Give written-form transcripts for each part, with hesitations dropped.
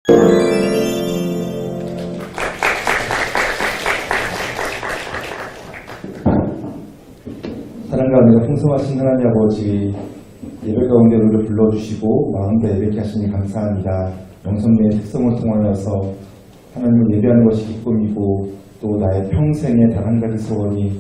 사랑과 은혜가 풍성하신 하나님 아버지, 예배 가운데 우리를 불러주시고 마음껏 예배케 하시니 감사합니다. 영성의 특성을 통하여서 하나님을 예배하는 것이 기쁨이고 또 나의 평생의 단 한 가지 소원이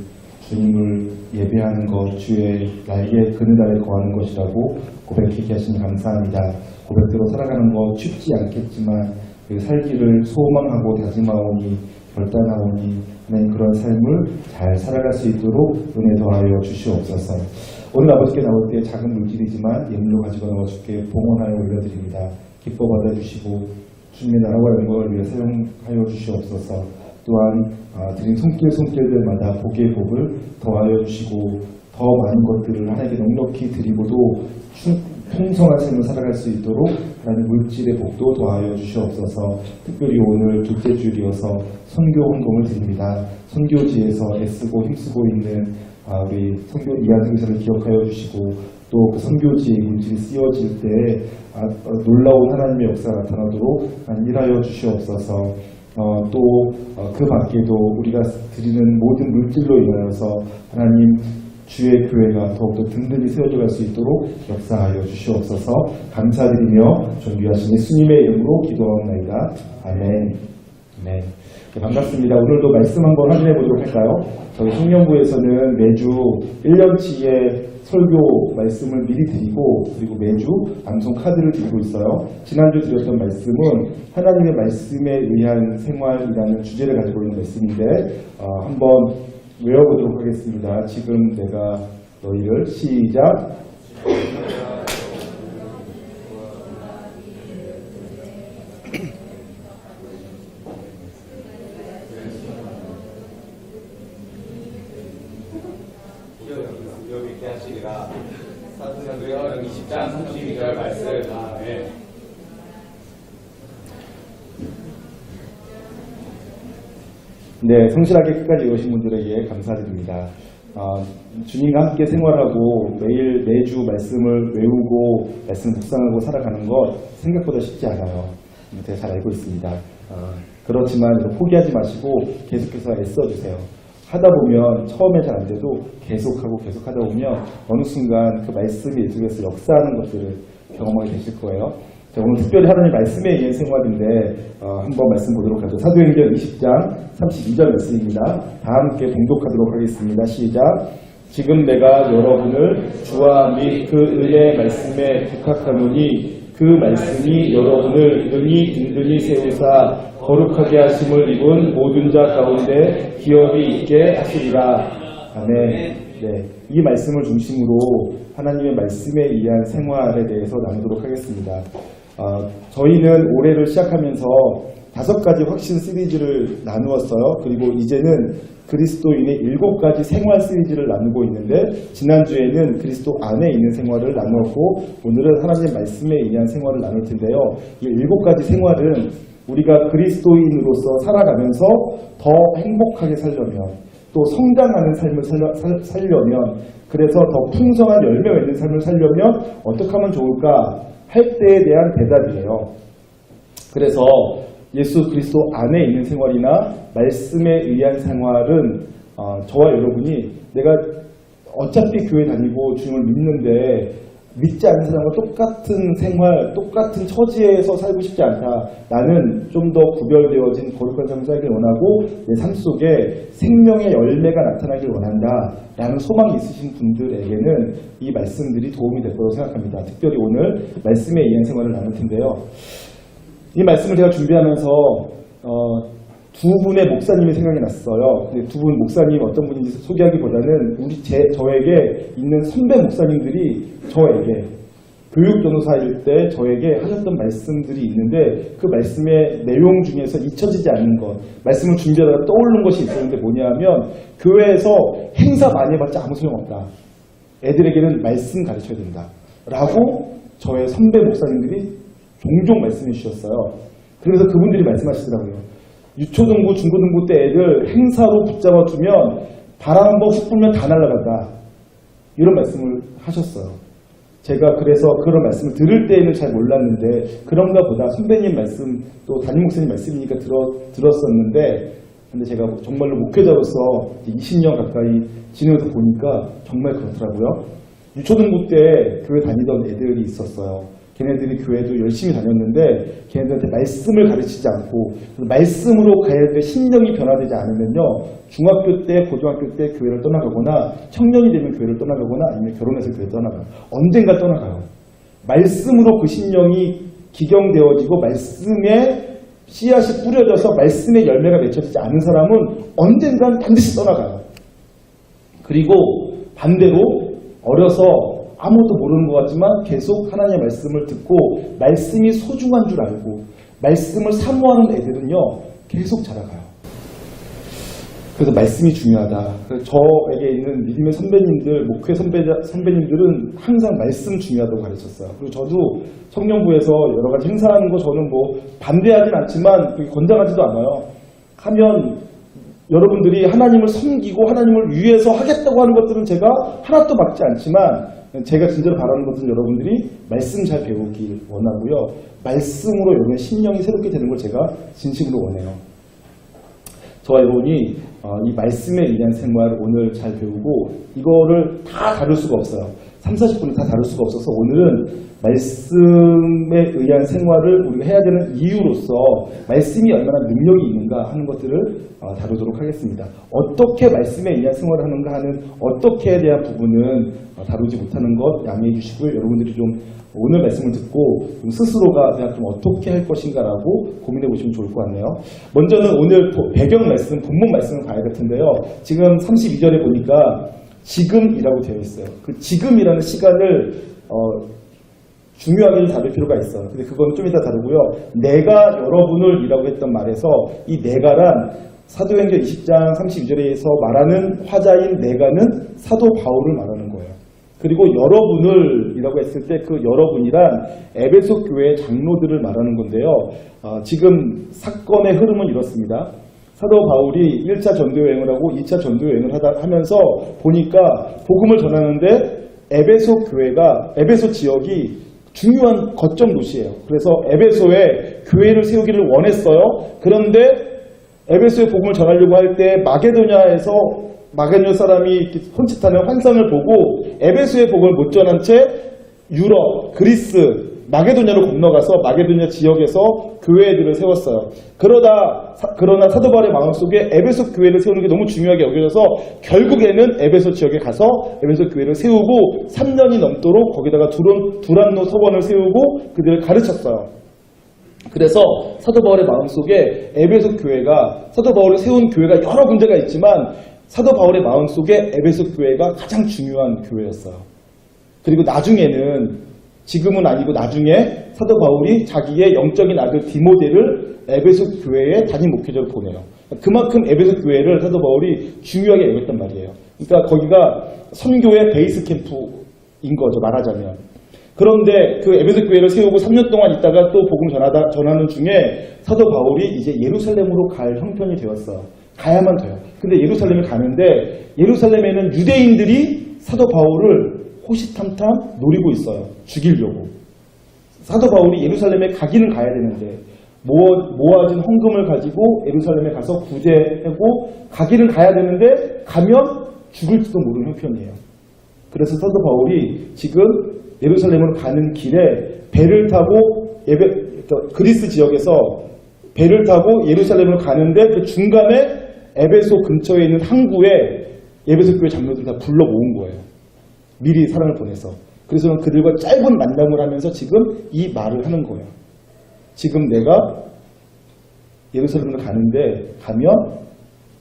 주님을 예배하는 것, 주의 날개 그늘 아래 거하는 것이라고 고백하게 하시니 감사합니다. 고백대로 살아가는 것 쉽지 않겠지만 그 살기를 소망하고 다짐하오니 결단하오니 하나님 그런 삶을 잘 살아갈 수 있도록 은혜 더하여 주시옵소서. 오늘 아버지께 나올 때 작은 물질이지만 예물로 가지고 나와 주께 봉헌하여 올려드립니다. 기뻐 받아주시고 주님의 나라와 영광을 위해 사용하여 주시옵소서. 또한 드린 손길마다 복의 복을 더하여 주시고 더 많은 것들을 하나님께 넉넉히 드리고도 풍성한 삶을 살아갈 수 있도록 하나님 물질의 복도 더하여 주시옵소서. 특별히 오늘 둘째 주일이어서 선교 헌금을 드립니다. 선교지에서 애쓰고 힘쓰고 있는 우리 선교 이하등사를 기억하여 주시고 또 그 선교지의 물질이 쓰여질 때 놀라운 하나님의 역사가 나타나도록 일하여 주시옵소서. 또 그 밖에도 우리가 드리는 모든 물질로 인하여서 하나님 주의 교회가 더욱더 든든히 세워져 갈 수 있도록 역사하여 주시옵소서. 감사드리며 존귀하신 예수님의 이름으로 기도하옵나이다. 아멘. 네. 반갑습니다. 오늘도 말씀 한번 확인해 보도록 할까요? 저희 청년부에서는 매주 1년치의 설교 말씀을 미리 드리고 그리고 매주 방송 카드를 드리고 있어요. 지난주 드렸던 말씀은 하나님의 말씀에 의한 생활이라는 주제를 가지고 있는 말씀인데 한번 외워보도록 하겠습니다. 지금 내가 너희를 시작. 여기 있게 하시리라. 사도행전 20장 32절 말씀. 네. 네, 성실하게 끝까지 오신 분들에게 감사드립니다. 주님과 함께 생활하고 매주 말씀을 외우고 말씀 묵상하고 살아가는 것 생각보다 쉽지 않아요. 제가 잘 알고 있습니다. 그렇지만 포기하지 마시고 계속해서 애써주세요. 하다 보면 처음에 잘 안 돼도 계속하고 계속하다 보면 어느 순간 그 말씀이 예수께서 역사하는 것들을 경험하게 되실 거예요. 자, 오늘 특별히 하나님 말씀에 의한 생활인데 한번 말씀 보도록 하죠. 사도행전 20장 32절 말씀입니다. 다 함께 봉독하도록 하겠습니다. 시작. 지금 내가 여러분을 주와 및 그 은혜의 말씀에 부탁하노니 그 말씀이 여러분을 능히 든든히 세우사 거룩하게 하심을 입은 모든 자 가운데 기업이 있게 하시리라. 아멘. 네, 이 말씀을 중심으로 하나님의 말씀에 의한 생활에 대해서 나누도록 하겠습니다. 저희는 올해를 시작하면서 5가지 확신 시리즈를 나누었어요. 그리고 이제는 그리스도인의 7가지 생활 시리즈를 나누고 있는데 지난주에는 그리스도 안에 있는 생활을 나누었고 오늘은 하나님의 말씀에 의한 생활을 나눌 텐데요. 이 7가지 생활은 우리가 그리스도인으로서 살아가면서 더 행복하게 살려면 또 성장하는 삶을 살려면 그래서 더 풍성한 열매가 있는 삶을 살려면 어떻게 하면 좋을까 할 때에 대한 대답이에요. 그래서 예수 그리스도 안에 있는 생활이나 말씀에 의한 생활은 저와 여러분이 내가 어차피 교회 다니고 주님을 믿는데 믿지 않는 사람과 똑같은 생활, 똑같은 처지에서 살고 싶지 않다. 나는 좀 더 구별되어진 거룩한 삶을 살길 원하고 내 삶 속에 생명의 열매가 나타나길 원한다. 라는 소망이 있으신 분들에게는 이 말씀들이 도움이 될 거라고 생각합니다. 특별히 오늘 말씀에 의한 생활을 나눌 텐데요. 이 말씀을 제가 준비하면서 두 분의 목사님이 생각이 났어요. 근데 두 분 목사님 어떤 분인지 소개하기보다는 저에게 있는 선배 목사님들이 저에게 교육 변호사일 때 저에게 하셨던 말씀들이 있는데 그 말씀의 내용 중에서 잊혀지지 않는 것, 말씀을 준비하다가 떠오르는 것이 있었는데 뭐냐면 교회에서 행사 많이 해봤자 아무 소용없다. 애들에게는 말씀 가르쳐야 된다. 라고 저의 선배 목사님들이 종종 말씀해 주셨어요. 그래서 그분들이 말씀하시더라고요. 유초등부, 중고등부 때 애들 행사로 붙잡아 두면 바람 한번 훅 불면 다 날아간다. 이런 말씀을 하셨어요. 제가 그래서 그런 말씀을 들을 때에는 잘 몰랐는데 그런가 보다 선배님 말씀 또 담임 목사님 말씀이니까 들었었는데 근데 제가 정말로 목회자로서 20년 가까이 지내면서 보니까 정말 그렇더라고요. 유초등부 때 교회 다니던 애들이 있었어요. 걔네들이 교회도 열심히 다녔는데 걔네들한테 말씀을 가르치지 않고 말씀으로 가야 될 신령이 변화되지 않으면요. 중학교 때, 고등학교 때 교회를 떠나가거나 청년이 되면 교회를 떠나가거나 아니면 결혼해서 교회를 떠나가요. 언젠가 떠나가요. 말씀으로 그 신령이 기경되어지고 말씀에 씨앗이 뿌려져서 말씀의 열매가 맺혀지지 않은 사람은 언젠간 반드시 떠나가요. 그리고 반대로 어려서 아무것도 모르는 것 같지만 계속 하나님의 말씀을 듣고 말씀이 소중한 줄 알고 말씀을 사모하는 애들은요 계속 자라가요. 그래서 말씀이 중요하다. 그래서 저에게 있는 믿음의 선배님들, 목회 선배님들은 항상 말씀 중요하다고 가르쳤어요. 그리고 저도 청년부에서 여러 가지 행사하는 거 저는 뭐 반대하진 않지만 그게 권장하지도 않아요. 하면 여러분들이 하나님을 섬기고 하나님을 위해서 하겠다고 하는 것들은 제가 하나도 막지 않지만 제가 진짜로 바라는 것은 여러분들이 말씀 잘 배우길 원하고요. 말씀으로 여러분의 신령이 새롭게 되는 걸 제가 진심으로 원해요. 저와 여러분이 이 말씀에 의한 생활을 오늘 잘 배우고 이거를 다 다룰 수가 없어요. 30-40분을 다 다룰 수가 없어서 오늘은 말씀에 의한 생활을 우리가 해야 되는 이유로서 말씀이 얼마나 능력이 있는가 하는 것들을 다루도록 하겠습니다. 어떻게 말씀에 의한 생활을 하는가 하는 어떻게에 대한 부분은 다루지 못하는 것 양해해 주시고요. 여러분들이 좀 오늘 말씀을 듣고 좀 스스로가 내가 좀 어떻게 할 것인가라고 고민해 보시면 좋을 것 같네요. 먼저는 오늘 배경 말씀, 본문 말씀을 봐야 할 텐데요. 지금 32절에 보니까 지금이라고 되어 있어요. 그 지금이라는 시간을 중요하게 다룰 필요가 있어요. 근데 그건 좀 이따 다루고요. 내가 여러분을 이라고 했던 말에서 이 내가란 사도행전 20장 32절에서 말하는 화자인 내가는 사도 바울을 말하는 거예요. 그리고 여러분을 이라고 했을 때 그 여러분이란 에베소 교회의 장로들을 말하는 건데요. 지금 사건의 흐름은 이렇습니다. 사도 바울이 1차 전도여행을 하고 2차 전도여행을 하면서 보니까 복음을 전하는데 에베소 지역이 중요한 거점 도시예요. 그래서 에베소에 교회를 세우기를 원했어요. 그런데 에베소에 복음을 전하려고 할 때 마게도냐 사람이 손짓하는 환상을 보고 에베소의 복음을 못 전한 채 유럽, 그리스, 마게도냐로 건너가서 마게도냐 지역에서 교회들을 세웠어요. 그러나 사도 바울의 마음속에 에베소 교회를 세우는 게 너무 중요하게 여겨져서 결국에는 에베소 지역에 가서 에베소 교회를 세우고 3년이 넘도록 거기다가 두란노 서원을 세우고 그들을 가르쳤어요. 그래서 사도 바울의 마음속에 에베소 교회가 사도 바울을 세운 교회가 여러 군데가 있지만 사도 바울의 마음속에 에베소 교회가 가장 중요한 교회였어요. 그리고 나중에는 지금은 아니고 나중에 사도 바울이 자기의 영적인 아들 디모데를 에베소 교회에 담임 목회자로 보내요. 그만큼 에베소 교회를 사도 바울이 중요하게 여겼단 말이에요. 그러니까 거기가 선교의 베이스 캠프인 거죠, 말하자면. 그런데 그 에베소 교회를 세우고 3년 동안 있다가 또 복음 전하는 중에 사도 바울이 이제 예루살렘으로 갈 형편이 되었어요. 가야만 돼요. 근데 예루살렘에 가는데 예루살렘에는 유대인들이 사도 바울을 호시탐탐 노리고 있어요. 죽이려고. 사도 바울이 예루살렘에 가기는 가야 되는데 모아진 헌금을 가지고 예루살렘에 가서 구제하고 가기는 가야 되는데 가면 죽을지도 모르는 형편이에요. 그래서 사도 바울이 지금 예루살렘으로 가는 길에 배를 타고 그리스 지역에서 배를 타고 예루살렘으로 가는데 그 중간에 에베소 근처에 있는 항구에 에베소 교회 장로들 다 불러 모은 거예요. 미리 사람을 보내서. 그래서 그들과 짧은 만남을 하면서 지금 이 말을 하는 거예요. 지금 내가 예루살렘으로 가면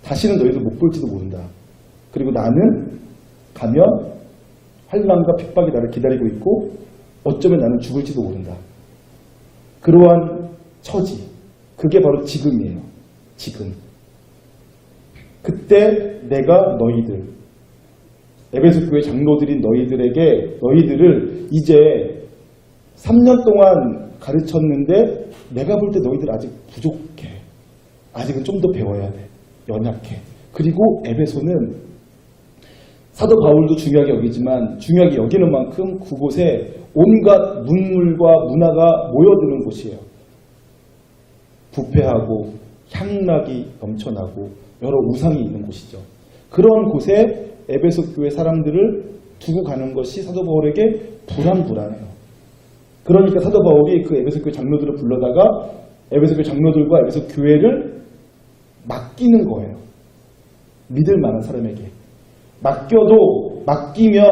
다시는 너희들 못 볼지도 모른다. 그리고 나는 가면 환난과 핍박이 나를 기다리고 있고 어쩌면 나는 죽을지도 모른다. 그러한 처지. 그게 바로 지금이에요. 지금. 그때 내가 너희들 에베소 교회 장로들인 너희들을 이제 3년 동안 가르쳤는데 내가 볼 때 너희들 아직 부족해. 아직은 좀 더 배워야 돼. 연약해. 그리고 에베소는 사도 바울도 중요하게 여기지만 중요하게 여기는 만큼 그곳에 온갖 문물과 문화가 모여드는 곳이에요. 부패하고 향락이 넘쳐나고 여러 우상이 있는 곳이죠. 그런 곳에 에베소 교회 사람들을 두고 가는 것이 사도 바울에게 불안해요. 그러니까 사도 바울이 그 에베소 교회 장로들을 불러다가 에베소 교회 장로들과 에베소 교회를 맡기는 거예요. 믿을 만한 사람에게. 맡기면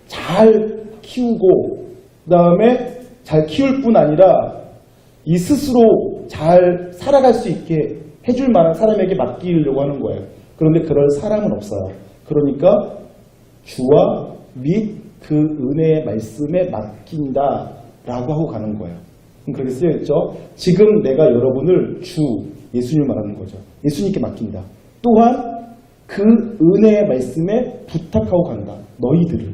잘 키우고 그 다음에 잘 키울 뿐 아니라 이 스스로 잘 살아갈 수 있게 해줄 만한 사람에게 맡기려고 하는 거예요. 그런데 그럴 사람은 없어요. 그러니까 주와 및 그 은혜의 말씀에 맡긴다라고 하고 가는 거예요. 그렇게 쓰여있죠. 지금 내가 여러분을 주 예수님을 말하는 거죠. 예수님께 맡긴다. 또한 그 은혜의 말씀에 부탁하고 간다. 너희들을.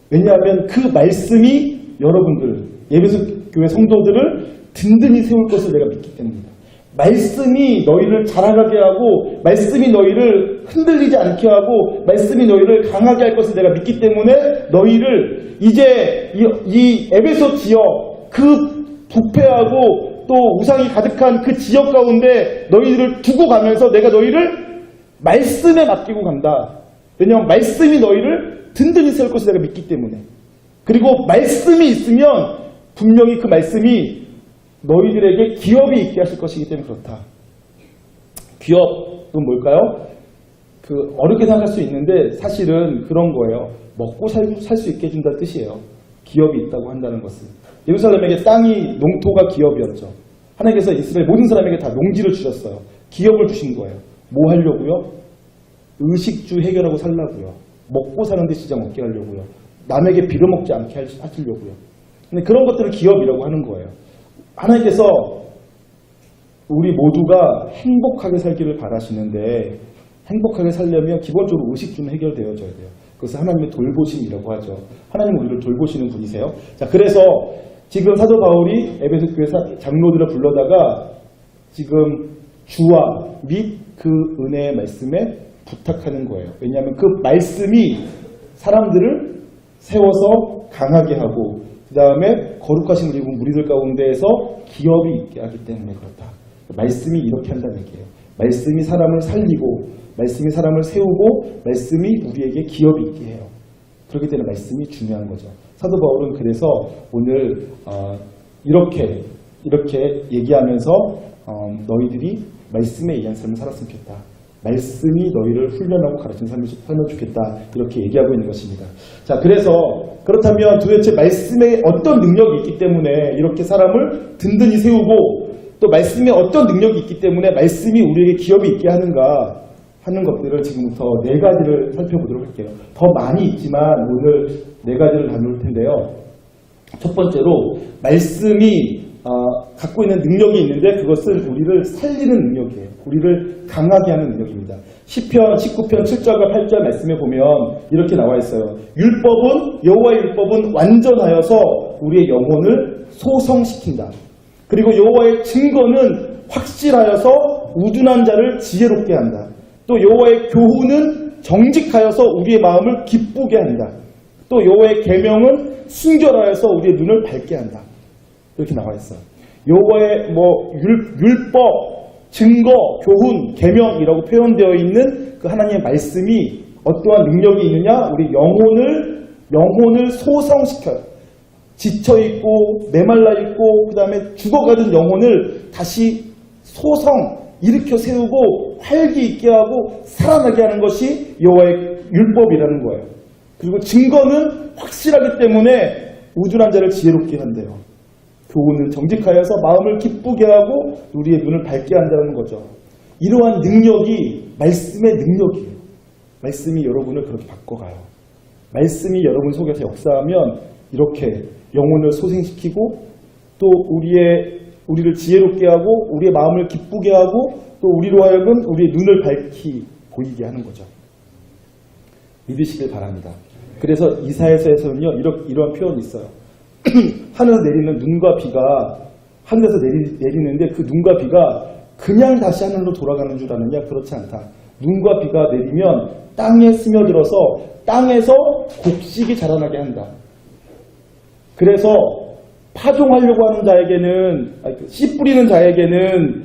왜냐하면 그 말씀이 여러분들 에베소 교회 성도들을 든든히 세울 것을 내가 믿기 때문이다. 말씀이 너희를 자라가게 하고 말씀이 너희를 흔들리지 않게 하고 말씀이 너희를 강하게 할 것을 내가 믿기 때문에 너희를 이제 이 에베소 지역 그 부패하고 또 우상이 가득한 그 지역 가운데 너희들을 두고 가면서 내가 너희를 말씀에 맡기고 간다. 왜냐하면 말씀이 너희를 든든히 세울 것을 내가 믿기 때문에. 그리고 말씀이 있으면 분명히 그 말씀이 너희들에게 기업이 있게 하실 것이기 때문에 그렇다. 기업은 뭘까요? 어렵게 생각할 수 있는데 사실은 그런 거예요. 먹고 살 수 있게 해준다는 뜻이에요. 기업이 있다고 한다는 것은. 예루살렘에게 땅이 농토가 기업이었죠. 하나님께서 이스라엘 모든 사람에게 다 농지를 주셨어요. 기업을 주신 거예요. 뭐 하려고요? 의식주 해결하고 살라고요. 먹고 사는데 시장 없게 하려고요. 남에게 빌어먹지 않게 하시려고요. 근데 그런 것들을 기업이라고 하는 거예요. 하나님께서 우리 모두가 행복하게 살기를 바라시는데 행복하게 살려면 기본적으로 의식주는 해결되어져야 돼요. 그것을 하나님의 돌보심이라고 하죠. 하나님은 우리를 돌보시는 분이세요. 자, 그래서 지금 사도 바울이 에베소 교회 장로들을 불러다가 지금 주와 및 그 은혜의 말씀에 부탁하는 거예요. 왜냐하면 그 말씀이 사람들을 세워서 강하게 하고 그 다음에 거룩하신 우리 무리들 가운데에서 기업이 있게 하기 때문에 그렇다. 말씀이 이렇게 한다는 얘기예요. 말씀이 사람을 살리고 말씀이 사람을 세우고 말씀이 우리에게 기업이 있게 해요. 그렇기 때문에 말씀이 중요한 거죠. 사도 바울은 그래서 오늘 이렇게 얘기하면서 너희들이 말씀에 의한 삶을 살았으면 좋겠다. 말씀이 너희를 훈련하고 가르치는 삶을 살면 좋겠다. 이렇게 얘기하고 있는 것입니다. 자, 그렇다면 도대체 말씀에 어떤 능력이 있기 때문에 이렇게 사람을 든든히 세우고 또 말씀에 어떤 능력이 있기 때문에 말씀이 우리에게 기업이 있게 하는가 하는 것들을 지금부터 4가지를 살펴보도록 할게요. 더 많이 있지만 오늘 4가지를 나눌 텐데요. 첫 번째로 말씀이 갖고 있는 능력이 있는데 그것은 우리를 살리는 능력이에요. 우리를 강하게 하는 능력입니다. 시편 19편 7절과 8절 말씀에 보면 이렇게 나와 있어요. 여호와의 율법은 완전하여서 우리의 영혼을 소성시킨다. 그리고 여호와의 증거는 확실하여서 우둔한 자를 지혜롭게 한다. 또 여호와의 교훈은 정직하여서 우리의 마음을 기쁘게 한다. 또 여호와의 계명은 순결하여서 우리의 눈을 밝게 한다. 이렇게 나와 있어요. 여호와의 율법, 증거, 교훈, 계명이라고 표현되어 있는 그 하나님의 말씀이 어떠한 능력이 있느냐? 우리 영혼을 소성시켜요. 지쳐있고 메말라있고 그 다음에 죽어가던 영혼을 다시 일으켜 세우고 활기 있게 하고 살아나게 하는 것이 여호와의 율법이라는 거예요. 그리고 증거는 확실하기 때문에 우둔한 자를 지혜롭게 한대요. 교훈은 정직하여서 마음을 기쁘게 하고 우리의 눈을 밝게 한다는 거죠. 이러한 능력이 말씀의 능력이에요. 말씀이 여러분을 그렇게 바꿔가요. 말씀이 여러분 속에서 역사하면 이렇게 영혼을 소생시키고 또 우리를 지혜롭게 하고 우리의 마음을 기쁘게 하고 또 우리로 하여금 우리의 눈을 밝히 보이게 하는 거죠. 믿으시길 바랍니다. 그래서 이사야서에서는요 이런 표현이 있어요. 하늘에서 내리는 눈과 비가 하늘에서 내리는데 그 눈과 비가 그냥 다시 하늘로 돌아가는 줄 아느냐? 그렇지 않다. 눈과 비가 내리면 땅에 스며들어서 땅에서 곡식이 자라나게 한다. 그래서 파종하려고 하는 자에게는, 씨 뿌리는 자에게는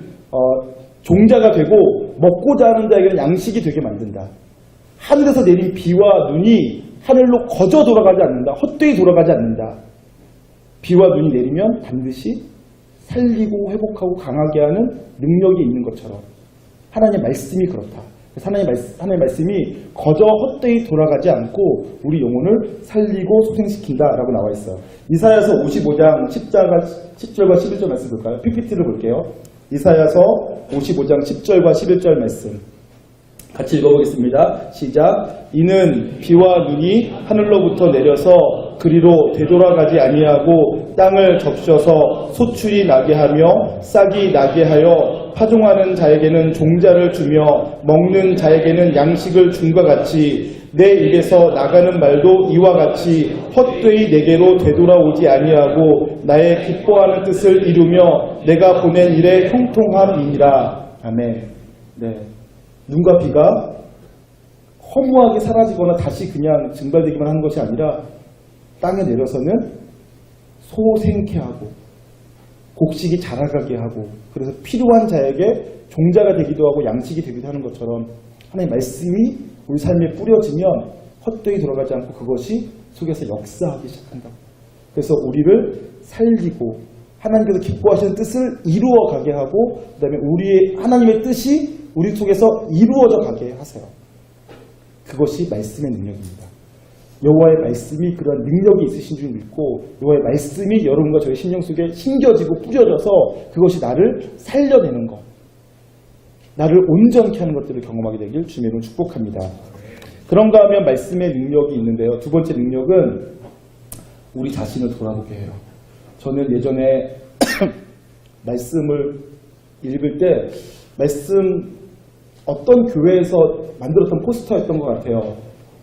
종자가 되고 먹고자 하는 자에게는 양식이 되게 만든다. 하늘에서 내린 비와 눈이 하늘로 거저 돌아가지 않는다. 헛되이 돌아가지 않는다. 비와 눈이 내리면 반드시 살리고 회복하고 강하게 하는 능력이 있는 것처럼 하나님의 말씀이 그렇다. 하나님의 말씀이 거저 헛되이 돌아가지 않고 우리 영혼을 살리고 소생시킨다라고 나와 있어요. 이사야서 55장 10절과 11절 말씀 볼까요? PPT를 볼게요. 이사야서 55장 10절과 11절 말씀 같이 읽어보겠습니다. 시작. 이는 비와 눈이 하늘로부터 내려서 그리로 되돌아가지 아니하고 땅을 적셔서 소출이 나게 하며 싹이 나게 하여 파종하는 자에게는 종자를 주며 먹는 자에게는 양식을 줌과 같이 내 입에서 나가는 말도 이와 같이 헛되이 내게로 되돌아오지 아니하고 나의 기뻐하는 뜻을 이루며 내가 보낸 일에 형통함이니라. 아멘. 네. 눈과 비가 허무하게 사라지거나 다시 그냥 증발되기만 하는 것이 아니라 땅에 내려서는 소생케 하고 곡식이 자라가게 하고 그래서 필요한 자에게 종자가 되기도 하고 양식이 되기도 하는 것처럼 하나님의 말씀이 우리 삶에 뿌려지면 헛되이 돌아가지 않고 그것이 속에서 역사하기 시작한다. 그래서 우리를 살리고 하나님께서 기뻐하시는 뜻을 이루어가게 하고 그 다음에 우리의 하나님의 뜻이 우리 속에서 이루어져 가게 하세요. 그것이 말씀의 능력입니다. 여호와의 말씀이 그런 능력이 있으신 줄 믿고 여호와의 말씀이 여러분과 저의 심령 속에 심겨지고 뿌려져서 그것이 나를 살려내는 것, 나를 온전케 하는 것들을 경험하게 되길 주님으로 축복합니다. 그런가 하면 말씀의 능력이 있는데요. 두 번째 능력은 우리 자신을 돌아보게 해요. 저는 예전에 말씀을 읽을 때 말씀 어떤 교회에서 만들었던 포스터였던 것 같아요.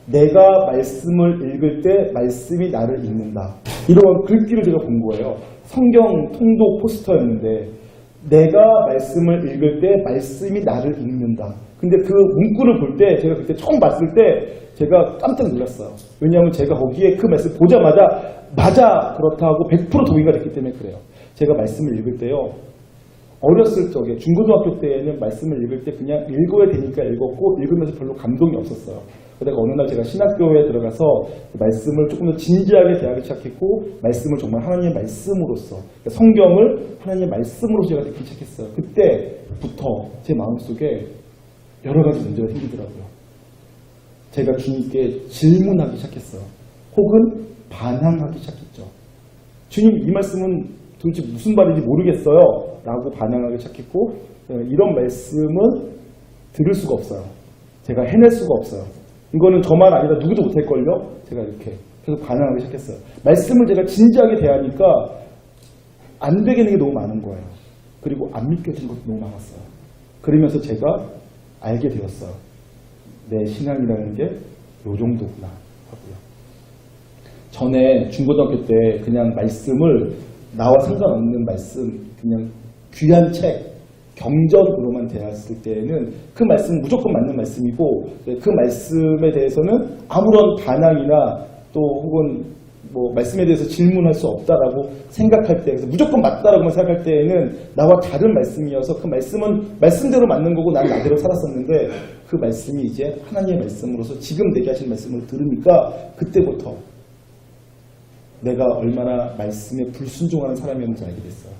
내가 말씀을 읽을 때 말씀이 나를 읽는다. 이런 글귀를 제가 본 거예요. 성경 통독 포스터였는데 내가 말씀을 읽을 때 말씀이 나를 읽는다. 근데 그 문구를 볼 때 제가 그때 처음 봤을 때 제가 깜짝 놀랐어요. 왜냐하면 제가 거기에 그 말씀 보자마자 맞아 그렇다 하고 100% 동의가 됐기 때문에 그래요. 제가 말씀을 읽을 때요. 어렸을 적에 중고등학교 때에는 말씀을 읽을 때 그냥 읽어야 되니까 읽었고 읽으면서 별로 감동이 없었어요. 그러다가 어느 날 제가 신학교에 들어가서 말씀을 조금 더 진지하게 대하기 시작했고 말씀을 정말 하나님의 말씀으로서 그러니까 성경을 하나님의 말씀으로 제가 듣기 시작했어요. 그때부터 제 마음속에 여러 가지 문제가 생기더라고요. 제가 주님께 질문하기 시작했어요. 혹은 반항하기 시작했죠. 주님 이 말씀은 도대체 무슨 말인지 모르겠어요 라고 반항하기 시작했고 이런 말씀은 들을 수가 없어요. 제가 해낼 수가 없어요. 이거는 저만 아니라 누구도 못할걸요? 제가 이렇게 계속 반항하기 시작했어요. 말씀을 제가 진지하게 대하니까 안 되겠는 게 너무 많은 거예요. 그리고 안 믿겨지는 것도 너무 많았어요. 그러면서 제가 알게 되었어요. 내 신앙이라는 게 요 정도구나 하고요. 전에 중고등학교 때 그냥 말씀을 나와 상관없는 말씀, 그냥 귀한 책, 경전으로만 대했을 때에는 그 말씀은 무조건 맞는 말씀이고 그 말씀에 대해서는 아무런 반항이나 또 혹은 뭐 말씀에 대해서 질문할 수 없다라고 생각할 때 그래서 무조건 맞다라고만 생각할 때에는 나와 다른 말씀이어서 그 말씀은 말씀대로 맞는 거고 나는 나대로 살았었는데 그 말씀이 이제 하나님의 말씀으로서 지금 내게 하신 말씀을 들으니까 그때부터 내가 얼마나 말씀에 불순종하는 사람이었는지 알게 됐어요.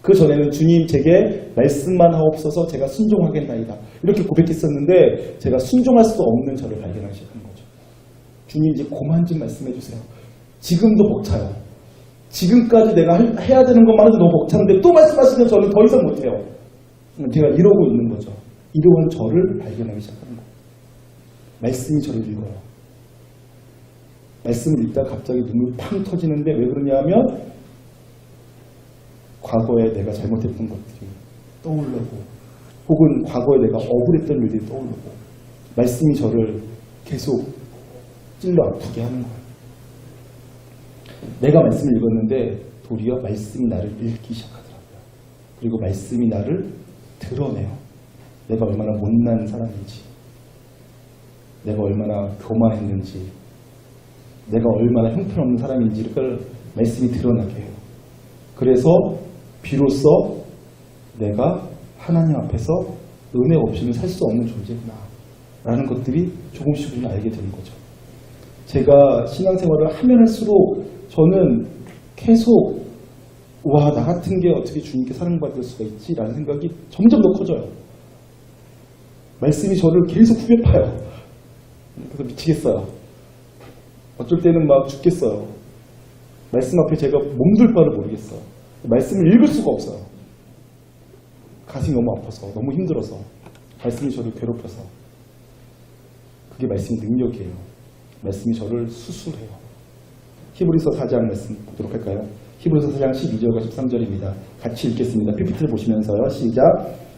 그 전에는 주님 제게 말씀만 하옵소서 제가 순종하겠나이다. 이렇게 고백했었는데 제가 순종할 수 없는 저를 발견하기 시작한 거죠. 주님 이제 그만 좀 말씀해 주세요. 지금도 벅차요. 지금까지 내가 해야 되는 것만 해도 너무 벅차는데 또 말씀하시면 저는 더 이상 못해요. 제가 이러고 있는 거죠. 이러한 저를 발견하기 시작하는 거예요. 말씀이 저를 읽어요. 말씀을 읽다가 갑자기 눈물 팡 터지는데 왜 그러냐면 과거에 내가 잘못했던 것들이 떠오르고 혹은 과거에 내가 억울했던 일들이 떠오르고 말씀이 저를 계속 찔러 아프게 하는 거예요. 내가 말씀을 읽었는데 도리어 말씀이 나를 읽기 시작하더라고요. 그리고 말씀이 나를 드러내요. 내가 얼마나 못난 사람인지 내가 얼마나 교만했는지, 내가 얼마나 형편없는 사람인지를 말씀이 드러나게 해요. 그래서 비로소 내가 하나님 앞에서 은혜 없이는 살 수 없는 존재구나 라는 것들이 조금씩 알게 되는 거죠. 제가 신앙생활을 하면 할수록 저는 계속 와, 나 같은 게 어떻게 주님께 사랑받을 수가 있지? 라는 생각이 점점 더 커져요. 말씀이 저를 계속 후벼 파요. 그래서 미치겠어요. 어쩔 때는 막 죽겠어요. 말씀 앞에 제가 몸둘 바를 모르겠어요. 말씀을 읽을 수가 없어요. 가슴이 너무 아파서, 너무 힘들어서, 말씀이 저를 괴롭혀서. 그게 말씀의 능력이에요. 말씀이 저를 수술해요. 히브리서 4장 말씀 보도록 할까요? 히브리서 4장 12절과 13절입니다. 같이 읽겠습니다. PPT를 보시면서요. 시작.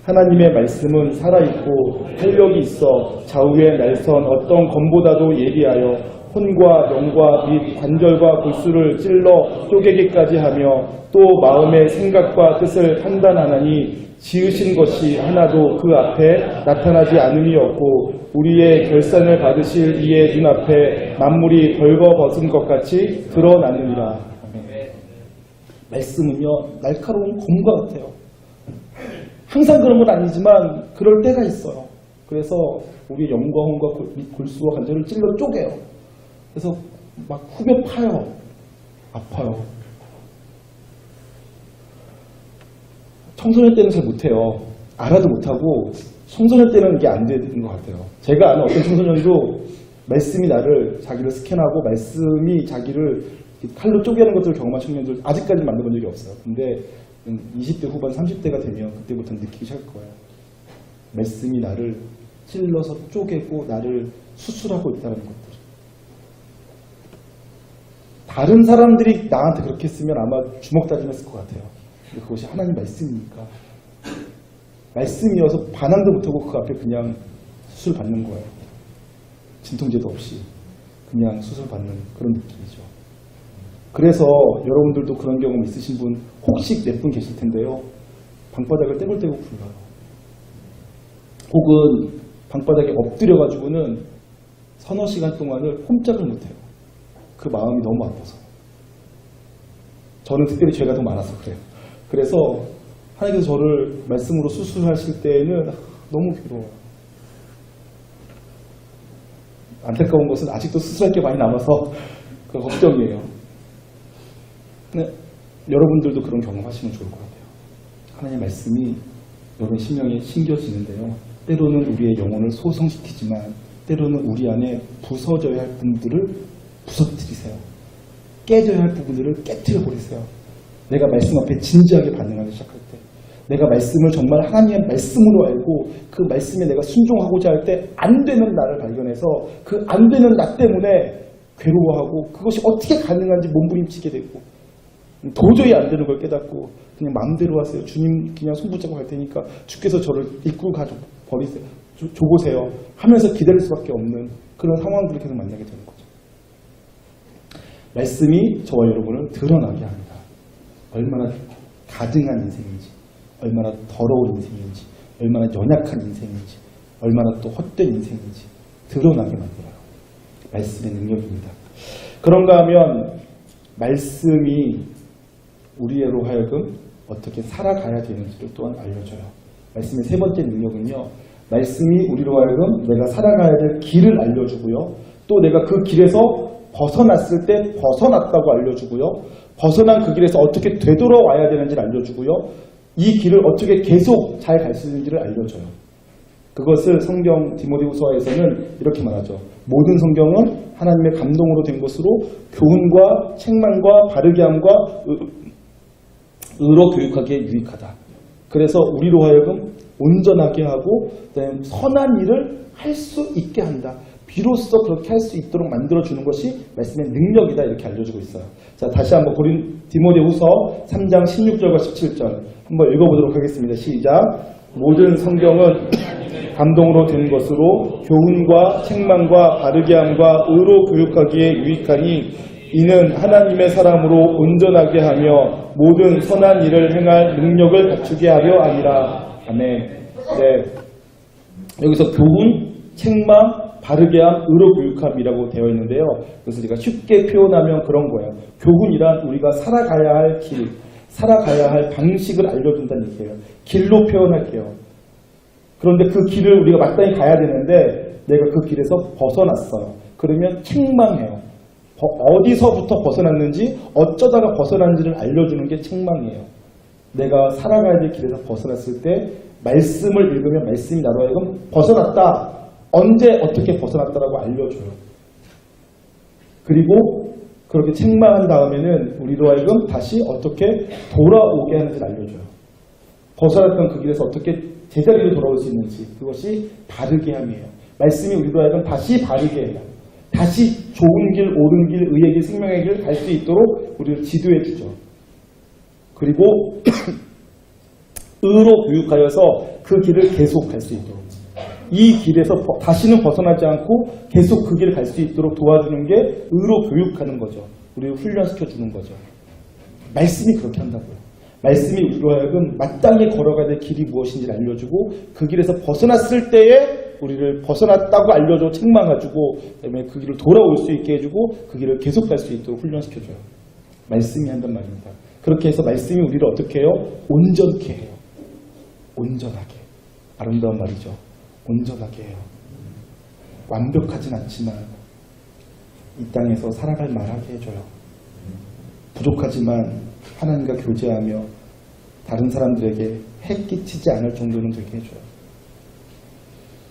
하나님의 말씀은 살아있고 활력이 있어 좌우에 날선 어떤 검보다도 예리하여 혼과 영과 및 관절과 골수를 찔러 쪼개기까지 하며 또 마음의 생각과 뜻을 판단하나니 지으신 것이 하나도 그 앞에 나타나지 않음이 없고 우리의 결산을 받으실 이의 눈앞에 만물이 벌거벗은 것 같이 드러나느니라. 말씀은요 날카로운 검과 같아요. 항상 그런 건 아니지만 그럴 때가 있어요. 그래서 우리의 영과 혼과 골수와 관절을 찔러 쪼개요. 그래서 막 후벼 파요. 아파요. 청소년 때는 잘 못해요. 알아도 못하고 청소년 때는 이게 안 되는 것 같아요. 제가 아는 어떤 청소년도 말씀이 나를 자기를 스캔하고 말씀이 자기를 칼로 쪼개는 것들을 경험한 청년들 아직까지 만나본 적이 없어요. 근데 20대 후반 30대가 되면 그때부터 느끼기 시작할 거예요. 말씀이 나를 찔러서 쪼개고 나를 수술하고 있다는 것들. 다른 사람들이 나한테 그렇게 했으면 아마 주먹 다짐했을 것 같아요. 근데 그것이 하나님 말씀이니까. 말씀이어서 반항도 못하고 그 앞에 그냥 수술 받는 거예요. 진통제도 없이 그냥 수술 받는 그런 느낌이죠. 그래서 여러분들도 그런 경험 있으신 분 혹시 몇 분 계실 텐데요. 방바닥을 떼굴떼굴 굴러요. 혹은 방바닥에 엎드려가지고는 서너 시간 동안을 꼼짝을 못해요. 그 마음이 너무 아파서. 저는 특별히 죄가 더 많아서 그래요. 그래서 하나님께서 저를 말씀으로 수술하실 때에는 너무 괴로워요. 안타까운 것은 아직도 수술할 게 많이 남아서 그 걱정이에요. 근데 여러분들도 그런 경험하시면 좋을 것 같아요. 하나님의 말씀이 여러분 심령에 심겨지는데요. 때로는 우리의 영혼을 소성시키지만 때로는 우리 안에 부서져야 할 부분들을 부서뜨리세요. 깨져야 할 부분들을 깨뜨려 버리세요. 내가 말씀 앞에 진지하게 반응하기 시작할 때, 내가 말씀을 정말 하나님의 말씀으로 알고 그 말씀에 내가 순종하고자 할 때 안 되는 나를 발견해서 그 안 되는 나 때문에 괴로워하고 그것이 어떻게 가능한지 몸부림치게 되고 도저히 안 되는 걸 깨닫고 그냥 마음대로 하세요. 주님 그냥 손붙잡고 갈 테니까 주께서 저를 이끌고 가져 버리세요. 줘보세요. 하면서 기다릴 수밖에 없는 그런 상황들을 계속 만나게 되는 거죠. 말씀이 저와 여러분을 드러나게 합니다. 얼마나 가증한 인생인지, 얼마나 더러운 인생인지, 얼마나 연약한 인생인지, 얼마나 또 헛된 인생인지 드러나게 만들어요. 말씀의 능력입니다. 그런가 하면 말씀이 우리로 하여금 어떻게 살아가야 되는지를 또한 알려줘요. 말씀의 세 번째 능력은요. 말씀이 우리로 하여금 내가 살아가야 될 길을 알려주고요. 또 내가 그 길에서 벗어났을 때 벗어났다고 알려주고요. 벗어난 그 길에서 어떻게 되돌아와야 되는지를 알려주고요. 이 길을 어떻게 계속 잘 갈 수 있는지를 알려줘요. 그것을 성경 디모데후서에서는 이렇게 말하죠. 모든 성경은 하나님의 감동으로 된 것으로 교훈과 책망과 바르게 함과 의로 교육하기에 유익하다. 그래서 우리로 하여금 온전하게 하고 그다음에 선한 일을 할 수 있게 한다. 비로소 그렇게 할 수 있도록 만들어주는 것이 말씀의 능력이다. 이렇게 알려주고 있어요. 자, 다시 한번 디모데후서 3장 16절과 17절 한번 읽어보도록 하겠습니다. 시작. 모든 성경은 감동으로 된 것으로 교훈과 책망과 바르게 함과 의로 교육하기에 유익하니 이는 하나님의 사람으로 온전하게 하며 모든 선한 일을 행할 능력을 갖추게 하려 함이라. 아멘. 네. 여기서 교훈, 책망, 바르게 함, 의로 교육함이라고 되어 있는데요. 그래서 제가 쉽게 표현하면 그런 거예요. 교훈이란 우리가 살아가야 할 길, 살아가야 할 방식을 알려준다는 얘기예요. 길로 표현할게요. 그런데 그 길을 우리가 마땅히 가야 되는데 내가 그 길에서 벗어났어요. 그러면 책망해요. 어디서부터 벗어났는지 어쩌다가 벗어났는지를 알려주는 게 책망이에요. 내가 살아가야 될 길에서 벗어났을 때 말씀을 읽으면 말씀이 나로 하여금 벗어났다. 언제 어떻게 벗어났다라고 알려줘요. 그리고 그렇게 책망한 다음에는 우리로 하여금 다시 어떻게 돌아오게 하는지를 알려줘요. 벗어났던 그 길에서 어떻게 제자리로 돌아올 수 있는지, 그것이 바르게 함이에요. 말씀이 우리로 하여금 다시 바르게 해요. 다시 좋은 길, 옳은 길, 의의 길, 생명의 길 갈 수 있도록 우리를 지도해 주죠. 그리고 의로 교육하여서 그 길을 계속 갈 수 있도록, 이 길에서 다시는 벗어나지 않고 계속 그 길을 갈 수 있도록 도와주는 게 의로 교육하는 거죠. 우리를 훈련시켜 주는 거죠. 말씀이 그렇게 한다고요. 말씀이 우리로 하여금 마땅히 걸어가야 될 길이 무엇인지를 알려주고, 그 길에서 벗어났을 때에 우리를 벗어났다고 알려줘 책망해주고, 그다음에 그 길을 돌아올 수 있게 해주고 그 길을 계속 갈 수 있도록 훈련시켜줘요. 말씀이 한단 말입니다. 그렇게 해서 말씀이 우리를 어떻게 해요? 온전케 해요. 온전하게. 아름다운 말이죠. 온전하게 해요. 완벽하진 않지만 이 땅에서 살아갈 만하게 해줘요. 부족하지만 하나님과 교제하며 다른 사람들에게 해 끼치지 않을 정도는 되게 해줘요.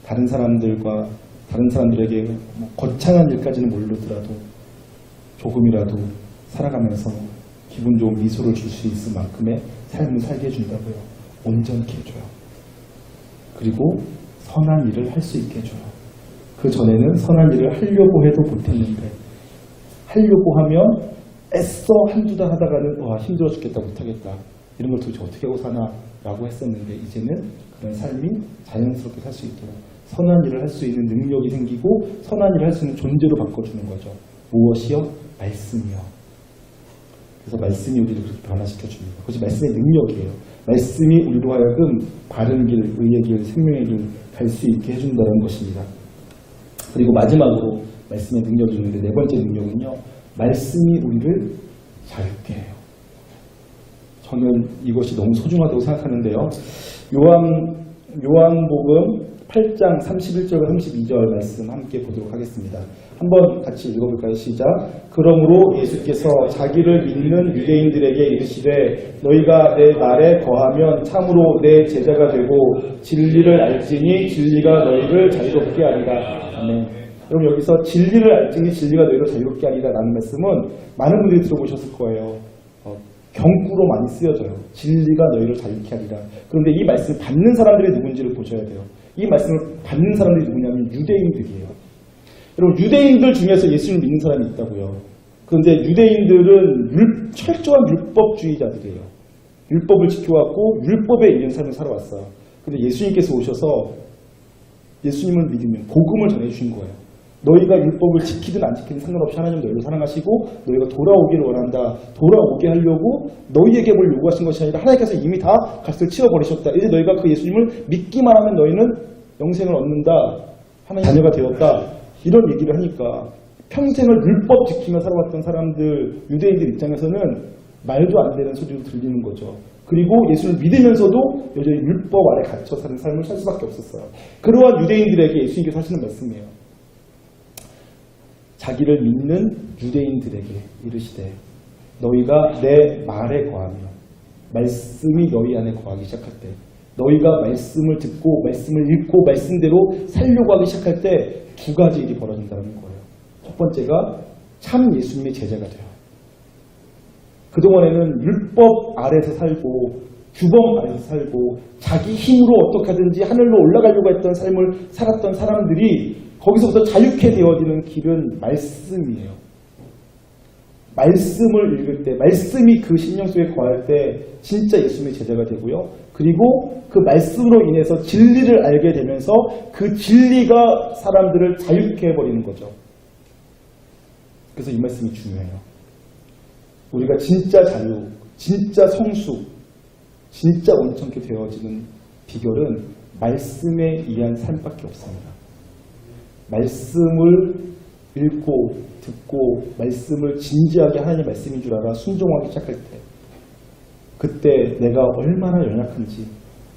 다른 사람들에게 거창한 일까지는 모르더라도 조금이라도 살아가면서 기분 좋은 미소를 줄 수 있을 만큼의 삶을 살게 해준다고요. 온전케 해줘요. 그리고 선한 일을 할 수 있게 해줘요. 그 전에는 선한 일을 하려고 해도 못했는데, 하려고 하면 애써 한두 달 하다가는 와 힘들어 죽겠다, 못하겠다, 이런 걸 도대체 어떻게 하고 사나 라고 했었는데, 이제는 그런 삶이 자연스럽게 살 수 있도록 선한 일을 할 수 있는 능력이 생기고 선한 일을 할 수 있는 존재로 바꿔주는 거죠. 무엇이요? 말씀이요. 그래서 말씀이 우리를 그렇게 변화시켜 줍니다. 그것이 말씀의 능력이에요. 말씀이 우리로 하여금 바른 길, 의의 길, 생명의 길 갈 수 있게 해준다는 것입니다. 그리고 마지막으로 말씀의 능력이 있는데, 네 번째 능력은요, 말씀이 우리를 자유케 해요. 저는 이것이 너무 소중하다고 생각하는데요. 요한복음 8장 31절과 32절 말씀 함께 보도록 하겠습니다. 한번 같이 읽어볼까요? 시작. 그러므로 예수께서 자기를 믿는 유대인들에게 이르시되 너희가 내 말에 거하면 참으로 내 제자가 되고 진리를 알지니 진리가 너희를 자유롭게 하리라. 아멘. 여러분, 여기서 진리를 알지니 진리가 너희를 자유롭게 하리라 라는 말씀은 많은 분들이 들어보셨을 거예요. 경구로 많이 쓰여져요. 진리가 너희를 자유케 하리라. 그런데 이 말씀을 받는 사람들이 누군지를 보셔야 돼요. 이 말씀을 받는 사람들이 누구냐면 유대인들이에요. 여러분, 유대인들 중에서 예수님을 믿는 사람이 있다고요. 그런데 유대인들은 철저한 율법주의자들이에요. 율법을 지켜왔고 율법에 의한 삶을 살아왔어요. 그런데 예수님께서 오셔서 예수님을 믿으면 복음을 전해주신 거예요. 너희가 율법을 지키든 안 지키든 상관없이 하나님 너희를 사랑하시고 너희가 돌아오기를 원한다. 돌아오게 하려고 너희에게 뭘 요구하신 것이 아니라 하나님께서 이미 다 값을 치러버리셨다. 이제 너희가 그 예수님을 믿기만 하면 너희는 영생을 얻는다. 하나님 자녀가 되었다. 이런 얘기를 하니까 평생을 율법 지키며 살아왔던 사람들, 유대인들 입장에서는 말도 안 되는 소리로 들리는 거죠. 그리고 예수를 믿으면서도 여전히 율법 아래 갇혀 사는 삶을 살 수밖에 없었어요. 그러한 유대인들에게 예수님께서 하시는 말씀이에요. 자기를 믿는 유대인들에게 이르시되 너희가 내 말에 거하며 말씀이 너희 안에 거하기 시작할 때, 너희가 말씀을 듣고 말씀을 읽고 말씀대로 살려고 하기 시작할 때 두 가지 일이 벌어진다는 거예요. 첫 번째가 참 예수님의 제자가 돼요. 그동안에는 율법 아래서 살고 규범 아래서 살고 자기 힘으로 어떻게 하든지 하늘로 올라가려고 했던 삶을 살았던 사람들이 거기서부터 자유케 되어지는 길은 말씀이에요. 말씀을 읽을 때, 말씀이 그 심령 속에 거할 때 진짜 예수님의 제자가 되고요. 그리고 그 말씀으로 인해서 진리를 알게 되면서 그 진리가 사람들을 자유케 해버리는 거죠. 그래서 이 말씀이 중요해요. 우리가 진짜 자유, 진짜 성수, 진짜 온전케 되어지는 비결은 말씀에 의한 삶밖에 없습니다. 말씀을 읽고 듣고 말씀을 진지하게 하나님의 말씀인 줄 알아 순종하기 시작할 때, 그때 내가 얼마나 연약한지,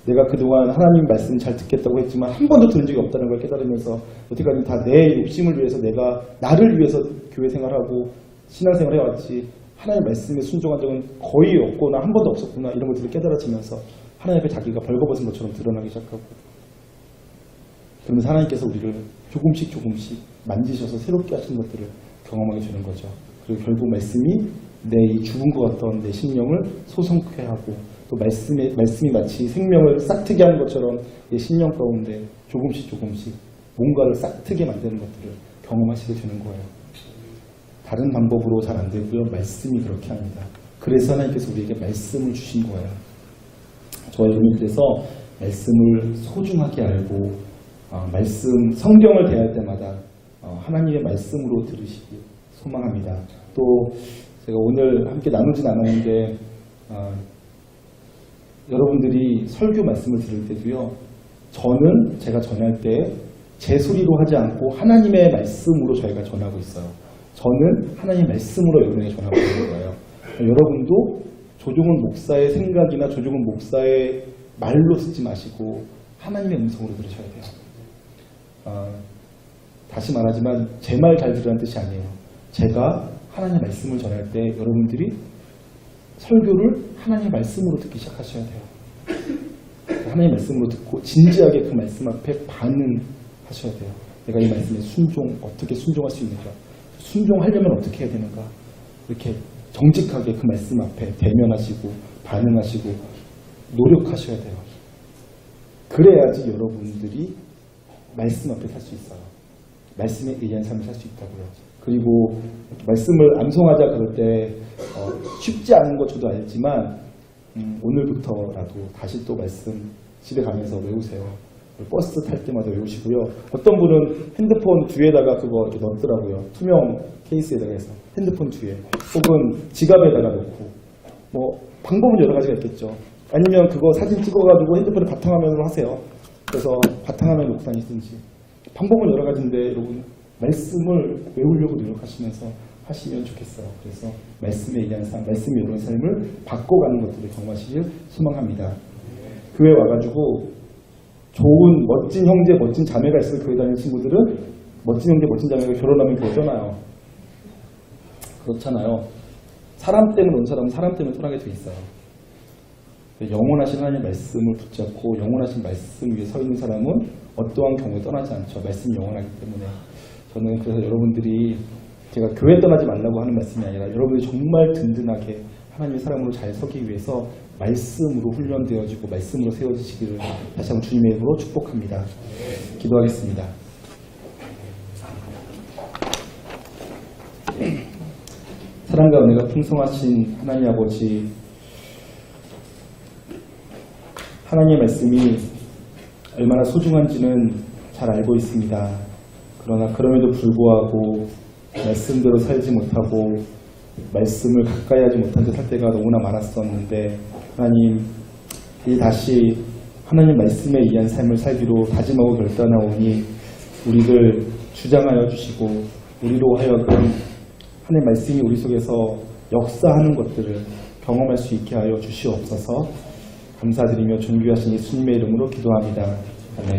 내가 그동안 하나님 말씀 잘 듣겠다고 했지만 한 번도 들은 적이 없다는 걸 깨달으면서 어떻게까지 다 내 욕심을 위해서, 내가 나를 위해서 교회 생활하고 신앙생활 해왔지 하나님 말씀에 순종한 적은 거의 없거나 한 번도 없었구나, 이런 것들을 깨달아지면서 하나님 앞에 자기가 벌거벗은 것처럼 드러나기 시작하고, 그러면서 하나님께서 우리를 조금씩 만지셔서 새롭게 하시는 것들을 경험하게 되는 거죠. 그리고 결국 말씀이 내 이 죽은 것 같던 내 심령을 소성케 하고, 또 말씀이 마치 생명을 싹트게 하는 것처럼 내 심령 가운데 조금씩 뭔가를 싹트게 만드는 것들을 경험하시게 되는 거예요. 다른 방법으로 잘 안 되고요. 말씀이 그렇게 합니다. 그래서 하나님께서 우리에게 말씀을 주신 거예요. 저와 여러분이 그래서 말씀을 소중하게 알고 말씀, 성경을 대할 때마다 하나님의 말씀으로 들으시기 소망합니다. 또 제가 오늘 함께 나누진 않았는데 여러분들이 설교 말씀을 들을 때도요, 저는 제가 전할 때 제 소리로 하지 않고 하나님의 말씀으로 저희가 전하고 있어요. 저는 하나님의 말씀으로 여러분에게 전하고 있는 거예요. 여러분도 조종훈 목사의 생각이나 조종훈 목사의 말로 듣지 마시고 하나님의 음성으로 들으셔야 돼요. 다시 말하지만 제 말 잘 들으라는 뜻이 아니에요. 제가 하나님의 말씀을 전할 때 여러분들이 설교를 하나님의 말씀으로 듣기 시작하셔야 돼요. 하나님의 말씀으로 듣고 진지하게 그 말씀 앞에 반응하셔야 돼요. 내가 이 말씀에 어떻게 순종할 수 있는가, 순종하려면 어떻게 해야 되는가, 이렇게 정직하게 그 말씀 앞에 대면하시고 반응하시고 노력하셔야 돼요. 그래야지 여러분들이 말씀 앞에 살 수 있어요. 말씀에 의한 삶을 살 수 있다고요. 그리고 말씀을 암송하자 그럴 때 쉽지 않은 거 저도 알지만 오늘부터라도 다시 또 말씀 집에 가면서 외우세요. 버스 탈 때마다 외우시고요. 어떤 분은 핸드폰 뒤에다가 그거 이렇게 넣더라고요. 투명 케이스에다가 해서 핸드폰 뒤에, 혹은 지갑에다가 넣고, 뭐 방법은 여러 가지가 있겠죠. 아니면 그거 사진 찍어가지고 핸드폰에 바탕화면으로 하세요. 그래서 바탕화면 놓고 다니든지. 방법은 여러 가지인데 여러분 말씀을 외우려고 노력하시면서 하시면 좋겠어요. 그래서 말씀에 의한 삶, 말씀이 여러분의 삶을 바꿔가는 것들을 경험하시길 소망합니다. 교회 와가지고 좋은 멋진 형제, 멋진 자매가 있어서 교회 다니는 친구들은 멋진 형제, 멋진 자매가 결혼하면 교회 떠나요. 그렇잖아요. 사람 때문에 온 사람은 사람 때문에 떠나게 돼 있어요. 영원하신 하나님의 말씀을 붙잡고 영원하신 말씀 위에 서 있는 사람은 어떠한 경우에 떠나지 않죠. 말씀이 영원하기 때문에. 저는 그래서 여러분들이, 제가 교회 떠나지 말라고 하는 말씀이 아니라 여러분들이 정말 든든하게 하나님의 사람으로 잘 서기 위해서 말씀으로 훈련되어지고 말씀으로 세워지시기를 다시 한번 주님의 이름으로 축복합니다. 기도하겠습니다. 사랑과 은혜가 풍성하신 하나님 아버지, 하나님의 말씀이 얼마나 소중한지는 잘 알고 있습니다. 그러나 그럼에도 불구하고 말씀대로 살지 못하고 말씀을 가까이 하지 못한 듯 할 때가 너무나 많았었는데, 하나님, 이제 다시 하나님 말씀에 의한 삶을 살기로 다짐하고 결단하오니 우리를 주장하여 주시고 우리로 하여금 하나님 말씀이 우리 속에서 역사하는 것들을 경험할 수 있게 하여 주시옵소서. 감사드리며 존귀하신 예수님의 이름으로 기도합니다. 아멘.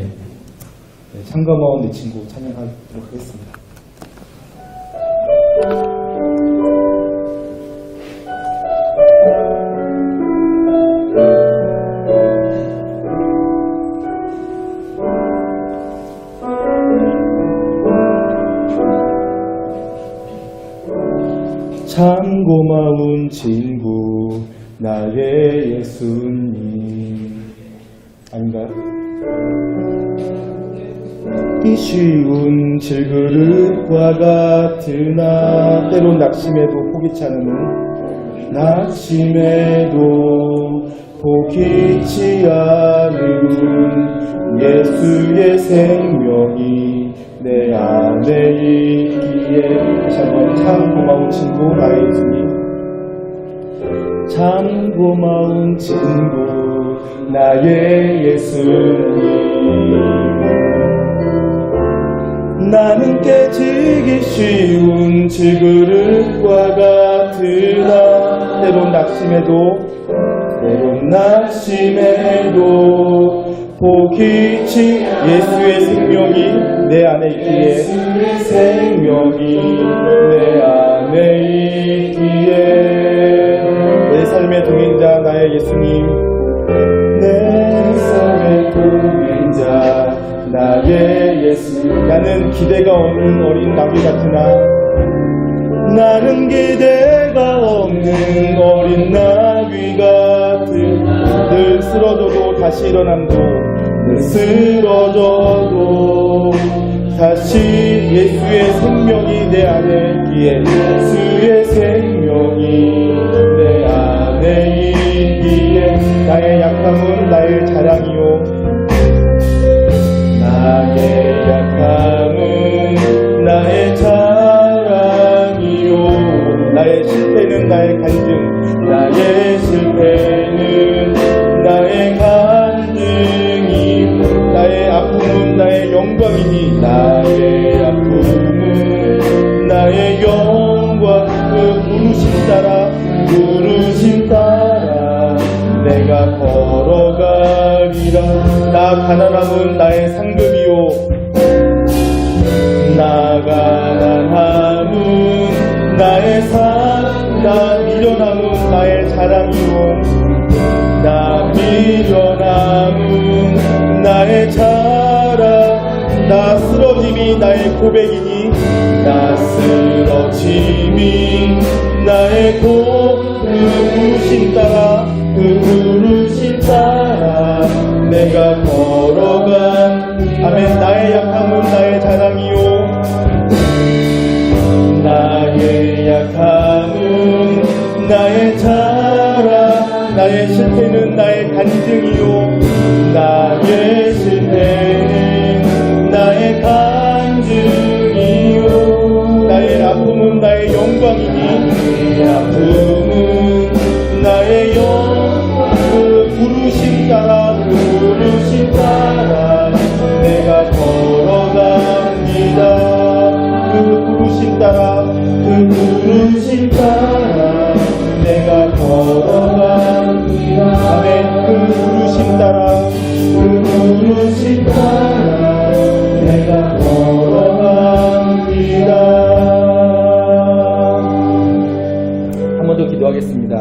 네, 참가마운 내 친구 찬양하도록 하겠습니다. 참 고마운 친구 나의 예수님. 아닌가요? 이 쉬운 질그릇과 같으나 때론 낙심해도 포기치 않으는, 낙심해도 포기치 않은 예수의 생명이 내 안에 있기에. 다시 한번, 참 고마운 친구 나의 예수님. 참 고마운 친구 나의 예수님. 나는 깨지기 쉬운 질그릇과 같으나 때론 낙심해도 포기치 예수의 생명이 내 안에 있기에 내 삶의 동행자 나의 예수님 내 삶의 동행자 나의 예수님 나는 기대가 없는 어린 나귀 같으나 나는 기대가 없는 어린 나귀 같으나 늘 쓰러져도 다시 일어남도 늘 쓰러져도 다시 예수의 생명이 내 안에 있기에 예수의 생명이 내 안에 있기에 나의 약함은 나의 자랑이요 나의 약함은 나의 자랑이요 나의 실패는 나의 간증 나의 실패는 나의 간증이 나의 아픔은 나의 영광이니 나의 아픔은 나의 영광 그 부르심 따라 내가 걸어가리라 나 가난함은 나의 상급이요 나 가난함은 나의 나 미련함은 나의 자랑이요 나 미련함은 나의 자랑 나 쓰러짐이 나의 고백이니 나 쓰러짐이 나의 부르심 따라 그 부르심 따라 내가 걸어간 아멘 나의 약함은 나의 자랑이요 나의 약함은 나의 자랑 나의 실패는 나의 간증이요 나의 실패는 나의 간증이요 나의 아픔은 나의 영광이니 나의 아픔은 나의 영광 그 부르심 따라 내가 걸어갑니다 그 부르심 따라 내가 걸어갑니다 아멘 그 부르심 따라 내가 걸어갑니다 한 번 더 기도하겠습니다.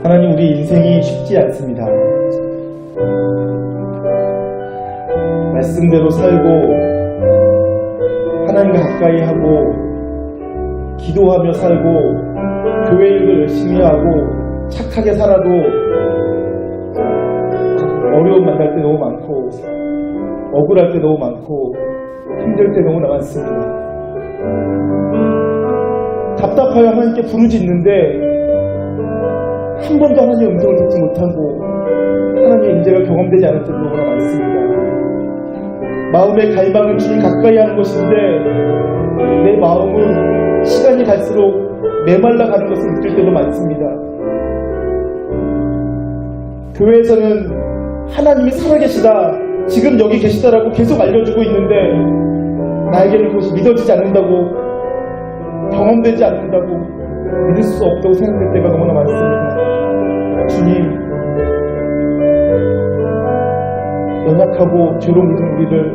하나님 우리 인생이 쉽지 않습니다. 말씀대로 살고 하나님과 가까이 하고 기도하며 살고 교회 일을 열심히 하고 착하게 살아도 어려움 만날 때 너무 많고 억울할 때 너무 많고 힘들 때 너무 많습니다. 답답하여 하나님께 부르짖는데 한 번도 하나님의 음성을 듣지 못하고 하나님의 인재가 경험되지 않을 때도 너무나 많습니다. 마음의 갈망은 주님 가까이 하는 것인데 내 마음은 시간이 갈수록 메말라가는 것을 느낄 때도 많습니다. 교회에서는 하나님이 살아계시다 지금 여기 계시다라고 계속 알려주고 있는데 나에게는 그것이 믿어지지 않는다고 경험되지 않는다고 믿을 수 없다고 생각할 때가 너무나 많습니다. 주님 연약하고 죄로 묻은 우리를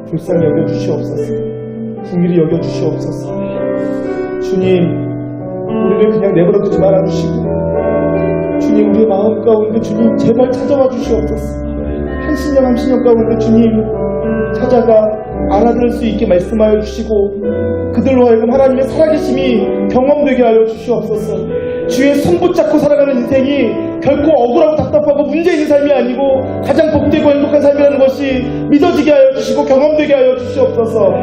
불쌍히 여겨주시옵소서. 긍휼히 여겨주시옵소서. 주님 우리를 그냥 내버려두지 말아주시고 주님 우리의 마음 가운데 주님 제발 찾아와 주시옵소서. 한 신령 한 신령 가운데 주님 찾아가 알아들을 수 있게 말씀하여 주시고 그들로 하여금 하나님의 살아계심이 경험되게 하여 주시옵소서. 주의 손 붙잡고 살아가는 인생이 결코 억울하고 답답하고 문제 있는 삶이 아니고 가장 복되고 행복한 삶이라는 것이 믿어지게 하여 주시고 경험되게 하여 주시옵소서.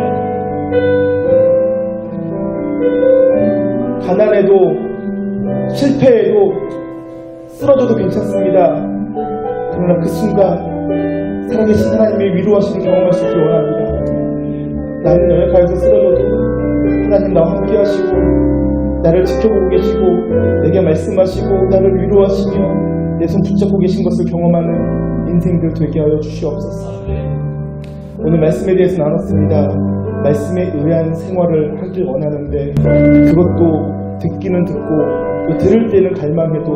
가난해도 실패해도 쓰러져도 괜찮습니다. 그러나 그 순간 살아계신 하나님의 위로하심을 경험할 수 있기 원합니다. 나는 연약하여서 쓰러져도 하나님 나와 함께 하시고 나를 지켜보고 계시고 내게 말씀하시고 나를 위로하시며 내 손 붙잡고 계신 것을 경험하는 인생들 되게 하여 주시옵소서. 오늘 말씀에 대해서 나눴습니다. 말씀에 의한 생활을 하길 원하는데 그것도 듣기는 듣고 또 들을 때는 갈망해도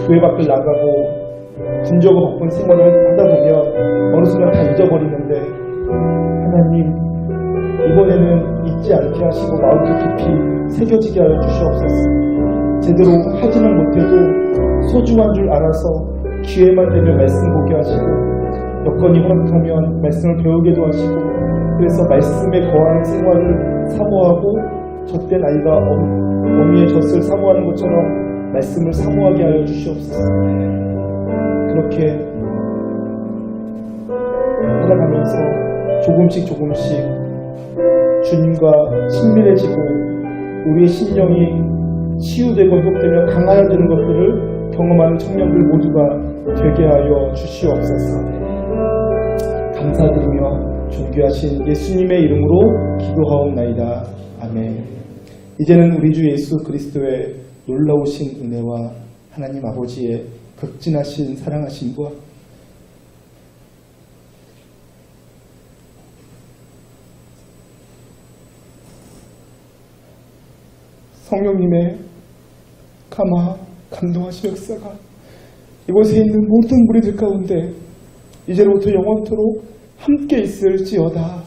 교회 밖을 나가고 분저고 바쁜 생활을 하다 보면 어느 순간 다 잊어버리는데 하나님 이번에는 잊지 않게 하시고 마음 깊이 새겨지게 하여 주시옵소서. 제대로 하지는 못해도 소중한 줄 알아서 기회만 되면 말씀 보게 하시고 여건이 허락하면 말씀을 배우게도 하시고 그래서 말씀에 거하는 생활을 사모하고 젖된 아이가 어미의 젖을 사모하는 것처럼 말씀을 사모하게 하여 주시옵소서. 그렇게 살아가면서 조금씩 주님과 친밀해지고 우리의 심령이 치유되고 회복되며 강화되는 것들을 경험하는 청년들 모두가 되게 하여 주시옵소서. 감사드리며 존귀하신 예수님의 이름으로 기도하옵나이다. 아멘. 이제는 우리 주 예수 그리스도의 놀라우신 은혜와 하나님 아버지의 극진하신 사랑하심과 성령님의 감동하신 역사가 이곳에 있는 모든 무리들 가운데 이제로부터 영원토록 함께 있을지어다.